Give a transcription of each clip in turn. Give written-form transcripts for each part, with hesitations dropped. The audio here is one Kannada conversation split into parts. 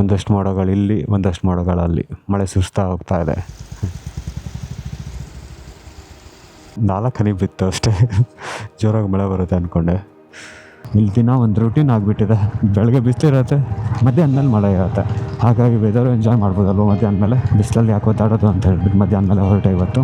ಒಂದಷ್ಟು ಮೋಡಗಳು ಇಲ್ಲಿ, ಒಂದಷ್ಟು ಮೋಡಗಳಲ್ಲಿ. ಮಳೆ ಸುಸ್ತಾ ಹೋಗ್ತಾ ಇದೆ. 4 ಹನಿ ಬಿತ್ತು ಅಷ್ಟೇ. ಜೋರಾಗಿ ಮಳೆ ಬರುತ್ತೆ ಅಂದ್ಕೊಂಡೆ. ಇಲ್ಲಿ ದಿನ ಒಂದು ರೂಟೀನ್ ಆಗಿಬಿಟ್ಟಿದೆ. ಬೆಳಗ್ಗೆ ಬಿಸಿಲಿರುತ್ತೆ, ಮಧ್ಯಾಹ್ನದಲ್ಲಿ ಮಳೆ ಇರುತ್ತೆ. ಹಾಗಾಗಿ ವೆದರು ಎಂಜಾಯ್ ಮಾಡ್ಬೋದಲ್ವ ಮಧ್ಯಾಹ್ನ ಬಿಸಿಲಲ್ಲಿ ಯಾಕೆ ಓದಾಡೋದು ಅಂತ ಹೇಳ್ಬಿಟ್ಟು ಮಧ್ಯಾಹ್ನ ಹೊರಟೆ ಇವತ್ತು.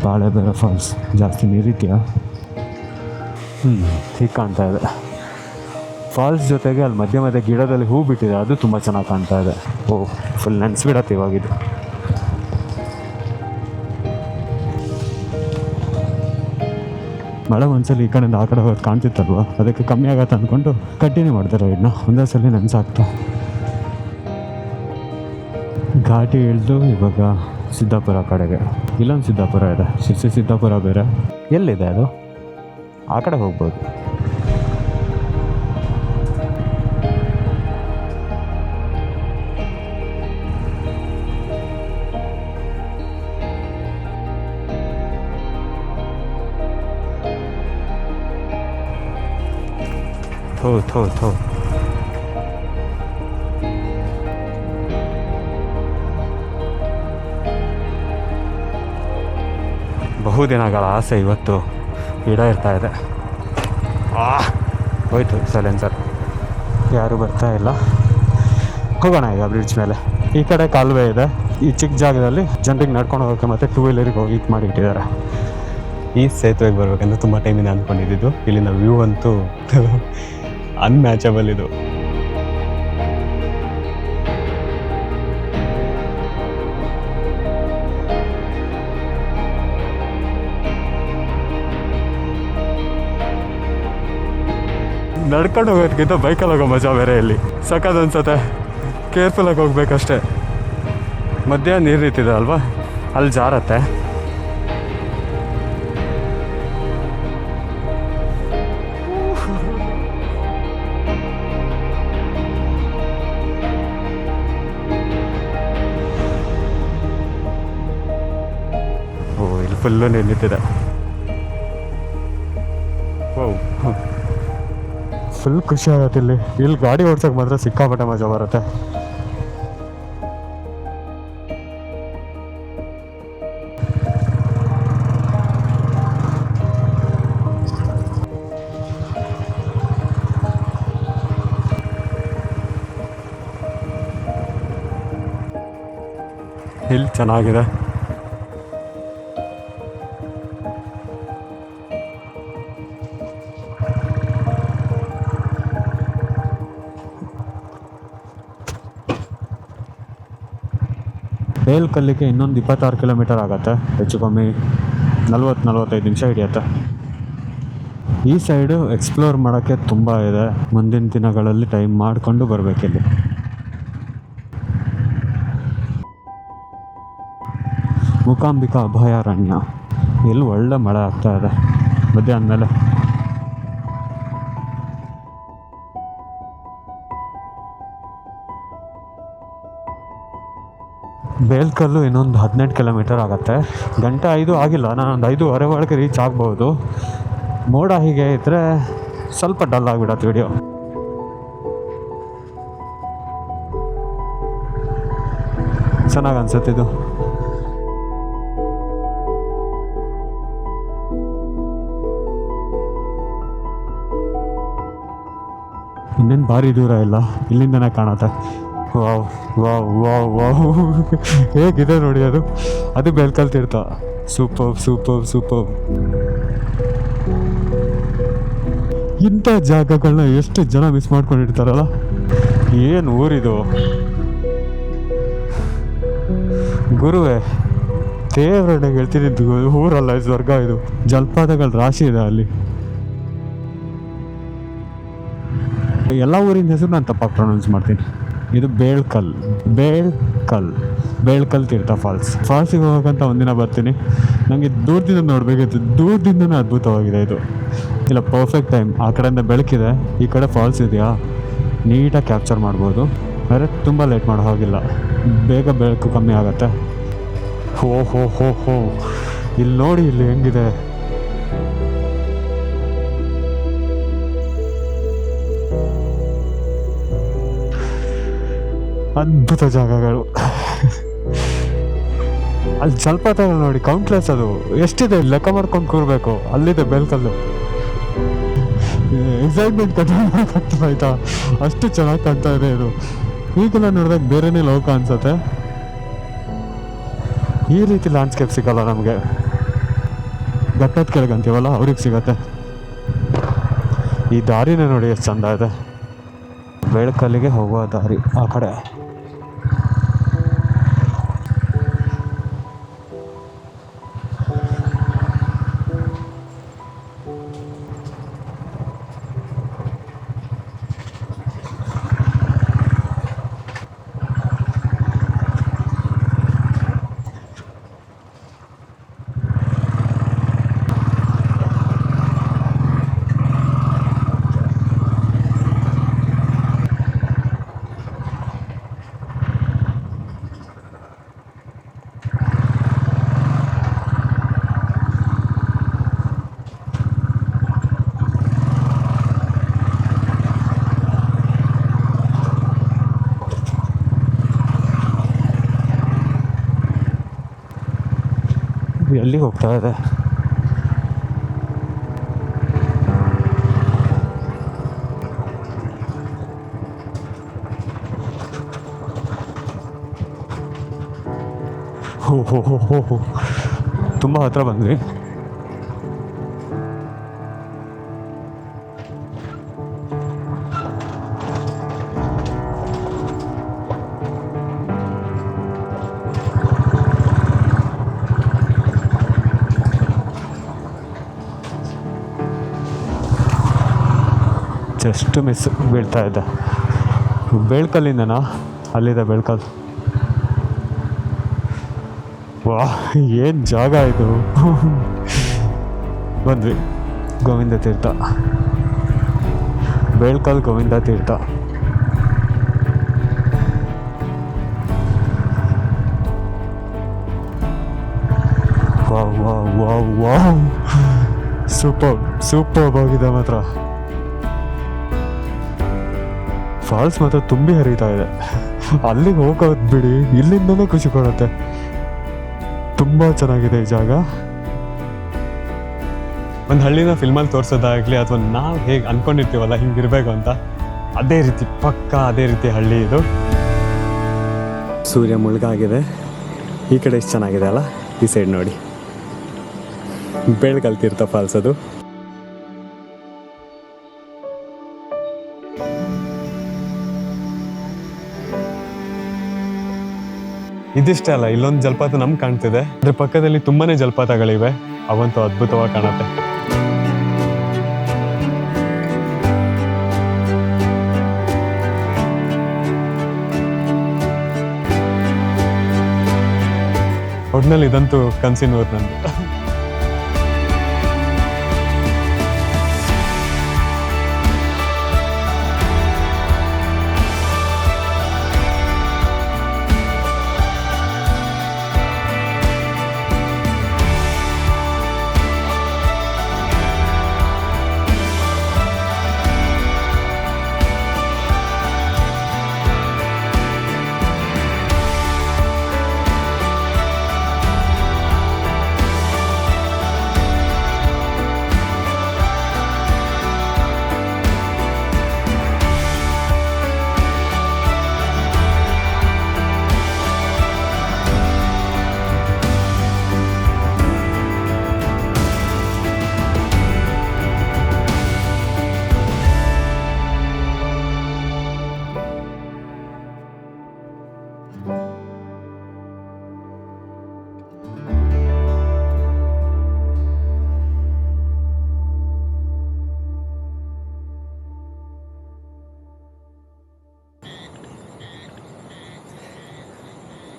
ಬಾಳೆ ಬೇರೆ ಫಾಲ್ಸ್, ಜಾಸ್ತಿ ನೀರಿದೆಯಾ? ಹೀಗೆ ಕಾಣ್ತಾ ಇದೆ ಫಾಲ್ಸ್. ಜೊತೆಗೆ ಅಲ್ಲಿ ಮಧ್ಯೆ ಗಿಡದಲ್ಲಿ ಹೂ ಬಿಟ್ಟಿದೆ, ಅದು ತುಂಬ ಚೆನ್ನಾಗಿ ಕಾಣ್ತಾ ಇದೆ. ಫುಲ್ ನೆನೆಸ್ಬಿಡತ್ತೆ ಇವಾಗಿದ್ದು. ಮಳೆ ಒಂದ್ಸಲ ಈ ಕಡೆಯಿಂದ ಆ ಕಡೆ ಹೋಗೋದು ಕಾಣ್ತಿತ್ತಲ್ವ, ಅದಕ್ಕೆ ಕಮ್ಮಿ ಆಗತ್ತೆ ಅಂದ್ಕೊಂಡು ಕಂಟಿನ್ಯೂ ಮಾಡ್ತಾರೆ ಇದನ್ನ. ಒಂದೇ ಸಲ ನೆನೆಸಾಗ್ತಾ ಘಾಟಿ ಇಳಿದು ಇವಾಗ ಸಿದ್ದಾಪುರ ಕಡೆಗೆ. ಇಲ್ಲೊಂದು ಸಿದ್ದಾಪುರ ಇದೆ, ಶಿರ್ಸಿ ಸಿದ್ದಾಪುರ ಬೇರೆ. ಎಲ್ಲಿದೆ ಅದು? ಆ ಕಡೆ ಹೋಗ್ಬೋದು. ಥೋ ಬಹುದಿನಗಳ ಆಸೆ ಇವತ್ತು ಈಡೇರ್ತಾ ಇದೆ. ಹೋಯ್ತು ಸೈಲೆನ್ಸರ್. ಯಾರೂ ಬರ್ತಾ ಇಲ್ಲ. ಹೋಗೋಣ ಈಗ ಬ್ರಿಡ್ಜ್ ಮೇಲೆ. ಈ ಕಡೆ ಕಾಲುವೆ ಇದೆ. ಈ ಚಿಕ್ಕ ಜಾಗದಲ್ಲಿ ಜನರಿಗೆ ನಡ್ಕೊಂಡು ಹೋಗೋಕ್ಕೆ ಮತ್ತು 2 ವೀಲರಿಗೆ ಹೋಗಿ ಇದು ಮಾಡಿಟ್ಟಿದ್ದಾರೆ. ಈ ಸೇತುವೆಗೆ ಬರ್ಬೇಕಂದ್ರೆ ತುಂಬ ಟೈಮಿಂದ ಅಂದ್ಕೊಂಡಿದ್ದು. ಇಲ್ಲಿನ ವ್ಯೂ ಅಂತೂ ಅನ್ಮ್ಯಾಚಬಲ್ ಇದು. ನಡ್ಕೊಂಡು ಹೋಗೋದಕ್ಕಿಂತ ಬೈಕಲ್ಲಿ ಹೋಗೋ ಮಜಾ ಬೇರೆ. ಇಲ್ಲಿ ಸಖತ್ ಅನ್ಸುತ್ತೆ. ಕೇರ್ಫುಲ್ಲಾಗಿ ಹೋಗ್ಬೇಕಷ್ಟೆ. ಮಧ್ಯ ನೀರು ನಿಂತಿದೆ ಅಲ್ವಾ, ಅಲ್ಲಿ ಜಾರತ್ತೆ. ಇಲ್ಲಿ ಫುಲ್ಲು ನೀರು ನಿಂತಿದೆ. ಫುಲ್ ಖುಷಿ ಆಗುತ್ತೆ. ಇಲ್ಲಿ ಗಾಡಿ ಓಡ್ಸೋಕೆ ಮಾತ್ರ ಸಿಕ್ಕಾಪಟ್ಟೆ ಮಜಾ ಬರುತ್ತೆ. ಇಲ್ಲಿ ಚೆನ್ನಾಗಿದೆ. ಬೇಲ್ಕಲ್ಲಿಗೆ ಇನ್ನೊಂದು 26 ಕಿಲೋಮೀಟರ್ ಆಗುತ್ತೆ. ಹೆಚ್ಚು ಕಮ್ಮಿ 40-45 ನಿಮಿಷ ಹಿಡಿಯುತ್ತೆ. ಈ ಸೈಡು ಎಕ್ಸ್ಪ್ಲೋರ್ ಮಾಡೋಕ್ಕೆ ತುಂಬ ಇದೆ. ಮುಂದಿನ ದಿನಗಳಲ್ಲಿ ಟೈಮ್ ಮಾಡಿಕೊಂಡು ಬರಬೇಕಿಲ್ಲಿ. ಮೂಕಾಂಬಿಕಾ ಅಭಯಾರಣ್ಯ. ಇಲ್ಲಿ ಒಳ್ಳೆ ಮಳೆ ಆಗ್ತಾ ಇದೆ ಮಧ್ಯಾಹ್ನ ಮೇಲೆ. ಬೇಲ್ಕಲ್ಲು ಇನ್ನೊಂದು 18 ಕಿಲೋಮೀಟರ್ ಆಗುತ್ತೆ. 5 ಆಗಿಲ್ಲ, ನಾನೊಂದು 5:15 ಒಳಗೆ ರೀಚ್ ಆಗ್ಬೋದು. ಮೋಡ ಹೀಗೆ ಇದ್ದರೆ ಸ್ವಲ್ಪ ಡಲ್ ಆಗಿಬಿಡತ್ತೆ ವಿಡಿಯೋ. ಚೆನ್ನಾಗಿ ಅನ್ಸುತ್ತೆ ಇದು. ಇನ್ನೇನು ಭಾರಿ ದೂರ ಇಲ್ಲ, ಇಲ್ಲಿಂದನೇ ಕಾಣುತ್ತೆ. ವಾವ್ ವಾವ್ ವಾವ್ ವಾವ್ ಹೇಗಿದೆ ನೋಡಿ ಅದು. ಅದು Belkal Theertha. Super super super. ಇಂಥ ಜಾಗಗಳನ್ನ ಎಷ್ಟು ಜನ ಮಿಸ್ ಮಾಡ್ಕೊಂಡಿರ್ತಾರಲ್ಲ. ಏನು ಊರಿದು ಗುರುವೇ, ದೇವರನ್ನ ಹೇಳ್ತಿದ್ದು ಊರಲ್ಲ, ಸ್ವರ್ಗ ಇದು. ಜಲಪಾತಗಳ ರಾಶಿ ಇದೆ ಅಲ್ಲಿ. ಎಲ್ಲ ಊರಿನ ಹೆಸರು ನಾನು ತಪ್ಪಾಗಿ ಪ್ರೊನೌನ್ಸ್ ಮಾಡ್ತೀನಿ. ಇದು ಬೇಳ್ಕಲ್ ತೀರ್ಥ ಫಾಲ್ಸಿಗೆ ಹೋಗೋಕ್ಕಂತ ಒಂದಿನ ಬರ್ತೀನಿ. ನನಗೆ ದೂರದಿಂದ ನೋಡಬೇಕಿತ್ತು. ದೂರದಿಂದನೇ ಅದ್ಭುತವಾಗಿದೆ ಇದು. ಇಲ್ಲ, ಪರ್ಫೆಕ್ಟ್ ಟೈಮ್. ಆ ಕಡೆಯಿಂದ ಬೆಳಕಿದೆ, ಈ ಕಡೆ ಫಾಲ್ಸ್ ಇದೆಯಾ, ನೀಟಾಗಿ ಕ್ಯಾಪ್ಚರ್ ಮಾಡ್ಬೋದು. ಆದರೆ ತುಂಬ ಲೇಟ್ ಮಾಡೋ ಹಾಗಿಲ್ಲ, ಬೇಗ ಬೆಳಕು ಕಮ್ಮಿ ಆಗುತ್ತೆ. ಹೋ ಇಲ್ಲಿ ನೋಡಿ, ಇಲ್ಲಿ ಹೆಂಗಿದೆ. ಅದ್ಭುತ ಜಾಗಗಳು. ಅಲ್ಲಿ ಜಲಪಾತ ನೋಡಿ, ಕೌಂಟ್ಲೆಸ್. ಅದು ಎಷ್ಟಿದೆ ಲೆಕ್ಕ ಮಾಡ್ಕೊಂಡು ಕೂರ್ಬೇಕು. ಅಲ್ಲಿದೆ ಬೇಲ್ಕಲ್ಲು. ಎಕ್ಸೈಟ್ಮೆಂಟ್ ಕಂಟ್ರೋಲ್ ಆಯ್ತಾ, ಅಷ್ಟು ಚೆನ್ನಾಗಿ ಕಾಣ್ತಾ ಇದೆ ಇದು. ಈಗೆಲ್ಲ ನೋಡಿದಾಗ ಬೇರೆನೇ ಲೋಕ ಅನ್ಸುತ್ತೆ. ಈ ರೀತಿ ಲ್ಯಾಂಡ್ಸ್ಕೇಪ್ ಸಿಗಲ್ಲ ನಮಗೆ. ಘಟ್ಟದ ಕೆಳಗೆ ಅಂತೀವಲ್ಲ, ಅವ್ರಿಗೆ ಸಿಗತ್ತೆ. ಈ ದಾರಿನೇ ನೋಡಿ ಎಷ್ಟು ಚಂದ ಇದೆ. ಬೇಳ್ಕಲ್ಲಿಗೆ ಹೋಗುವ ದಾರಿ ಆ ಕಡೆ. ಎಲ್ಲಿಗೆ ಹೋಗ್ತಾ ಇದೆ? ಹೋ ತುಂಬ ಹತ್ರ ಬಂದ್ವಿ. ಜಸ್ಟ್ ಮಿಸ್ ಬೀಳ್ತಾ ಇದ್ದೆ. ಬೇಳ್ಕಲ್ಲಿಂದನಾ? ಅಲ್ಲಿದೆ ಬೇಳ್ಕಲ್. ವಾ, ಏನು ಜಾಗ ಇದು. ಬಂದ್ವಿ Govinda Theertha. Belkal Govinda Theertha. Wow wow wow wow, super ಆಗಿದೆ ಮಾತ್ರ. ಫಾಲ್ಸ್ ಮಾತ್ರ ತುಂಬಿ ಹರಿತಾ ಇದೆ. ಅಲ್ಲಿಗೆ ಹೋಗೋದು ಬಿಡಿ, ಇಲ್ಲಿಂದಲೇ ಖುಷಿ ಕೊಡುತ್ತೆ. ತುಂಬ ಚೆನ್ನಾಗಿದೆ ಈ ಜಾಗ. ಒಂದು ಹಳ್ಳಿನ ಫಿಲ್ಮಲ್ಲಿ ತೋರಿಸೋದಾಗಲಿ ಅಥವಾ ನಾವು ಹೇಗೆ ಅಂದ್ಕೊಂಡಿರ್ತೀವಲ್ಲ ಹಿಂಗಿರ್ಬೇಕು ಅಂತ, ಅದೇ ರೀತಿ ಪಕ್ಕ ಅದೇ ರೀತಿ ಹಳ್ಳಿ ಇದು. ಸೂರ್ಯ ಮುಳುಗಾಗಿದೆ. ಈ ಕಡೆ ಎಷ್ಟು ಚೆನ್ನಾಗಿದೆ ಅಲ್ಲ, ಈ ಸೈಡ್ ನೋಡಿ. ಬೇಳ್ಕಲ್ ತೀರ್ಥ ಫಾಲ್ಸ್ ಅದು. ಇದಿಷ್ಟೇ ಅಲ್ಲ, ಇಲ್ಲೊಂದು ಜಲಪಾತ ನಮ್ಗೆ ಕಾಣ್ತಿದೆ. ಅದ್ರ ಪಕ್ಕದಲ್ಲಿ ತುಂಬಾನೇ ಜಲಪಾತಗಳಿವೆ. ಅವಂತೂ ಅದ್ಭುತವಾಗಿ ಕಾಣುತ್ತೆ. ಒಟ್ನಲ್ಲಿ ಇದಂತೂ ಕನಸಿನ ಊರು ನಂದು.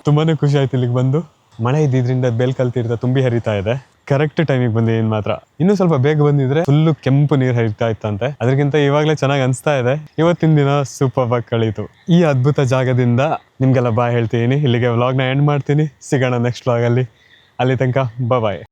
ತುಂಬಾನೇ ಖುಷಿ ಆಯ್ತು ಇಲ್ಲಿಗೆ ಬಂದು. ಮಳೆ ಇದ್ದಿದ್ರಿಂದ ಬೇಲ್ಕಲ್ ತೀರ್ಥ ತುಂಬಿ ಹರಿತಾ ಇದೆ. ಕರೆಕ್ಟ್ ಟೈಮಿಗೆ ಬಂದೆ. ಏನ್ ಮಾತ್ರ ಇನ್ನೂ ಸ್ವಲ್ಪ ಬೇಗ ಬಂದಿದ್ರೆ ಫುಲ್ಲು ಕೆಂಪು ನೀರು ಹರಿತಾ ಇತ್ತಂತೆ. ಅದಕ್ಕಿಂತ ಇವಾಗಲೇ ಚೆನ್ನಾಗಿ ಅನಿಸ್ತಾ ಇದೆ. ಇವತ್ತಿನ ದಿನ ಸೂಪರ್ ಆಗಿ ಕಳೀತು. ಈ ಅದ್ಭುತ ಜಾಗದಿಂದ ನಿಮ್ಗೆಲ್ಲ ಬಾಯ್ ಹೇಳ್ತೀನಿ. ಇಲ್ಲಿಗೆ ವ್ಲಾಗ್ನ ಎಂಡ್ ಮಾಡ್ತೀನಿ. ಸಿಗೋಣ ನೆಕ್ಸ್ಟ್ ವ್ಲಾಗಲ್ಲಿ. ಅಲ್ಲಿ ತನಕ ಬಾಯ್.